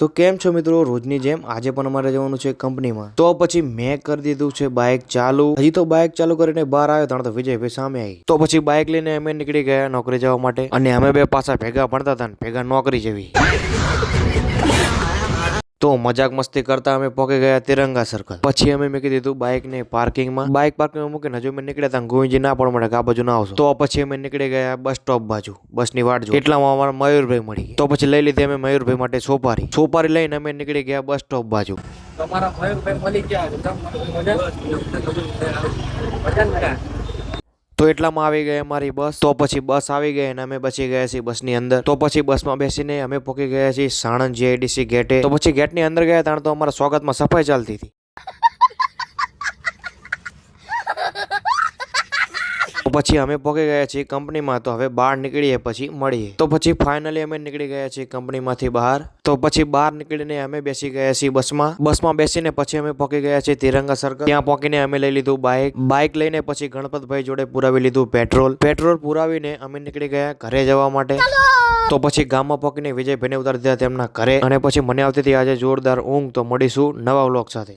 તો કેમ છો મિત્રો, રોજની જેમ આજે પણ અમારે જવાનું છે કંપનીમાં। તો પછી મેં કરી દીધું છે બાઇક ચાલુ। હજી તો બાઇક ચાલુ કરીને બહાર આવ્યો ત્યાં તો વિજયભાઈ સામે આવી। તો પછી બાઇક લઈને અમે નીકળી ગયા નોકરી જવા માટે। અને અમે બે પાછા ભેગા ભણતા હતા ને ભેગા નોકરી જવી। તો મજાક મસ્તી કરતા અમે પહોંચી ગયા તિરંગા સર્કલ। પછી અમે મૂકી દીધું બાઇક ને પાર્કિંગમાં। બાઇક પાર્કિંગમાં મૂકીને હજુ અમે નીકળ્યા હતા, ગોવિંદજી ના પણ મળે કે આ બાજુ ના આવશો। તો પછી અમે નીકળી ગયા બસ સ્ટોપ બાજુ, બસની વાટ જો। એટલામાં અમારા મયુરભાઈ મળી ગયા। તો પછી લઈ લીધી અમે મયુરભાઈ માટે સોપારી લઈને અમે નીકળી ગયા બસ સ્ટોપ બાજુ। તમારા મયુરભાઈ મળી ગયા। તો એટલામાં આવી ગઈ અમારી બસ। તો પછી બસ આવી ગઈ અને અમે બચી ગયા છીએ બસની અંદર। તો પછી બસમાં બેસીને અમે પહોંચી ગયા છીએ સાણંદ જીઆઈડીસી ગેટે। તો પછી ગેટની અંદર ગયા ત્યાં તો અમારા સ્વાગતમાં સફાઈ ચાલતી હતી। તો પછી અમે પહોંચી ગયા છીએ કંપનીમાં। તો હવે બહાર નીકળીએ પછી મળીએ। તો પછી ફાઇનલી અમે નીકળી ગયા છીએ કંપનીમાંથી બહાર। તો પછી બહાર નીકળીને અમે બેસી ગયા છીએ બસમાં બેસીને પછી અમે પહોંચી ગયા છીએ તિરંગા સર્કલ। ત્યાં પહોંચીને અમે લઈ લીધું બાઇક લઈને પછી ગણપતભાઈ જોડે પુરાવી લીધું પેટ્રોલ પુરાવીને અમે નીકળી ગયા ઘરે જવા માટે। તો પછી ગામમાં પહોંચીને વિજયભાઈને ઉતારી દીધા તેમના ઘરે। અને પછી મને આવતી હતી આજે જોરદાર ઊંઘ। તો મળીશું નવા વ્લોગ સાથે।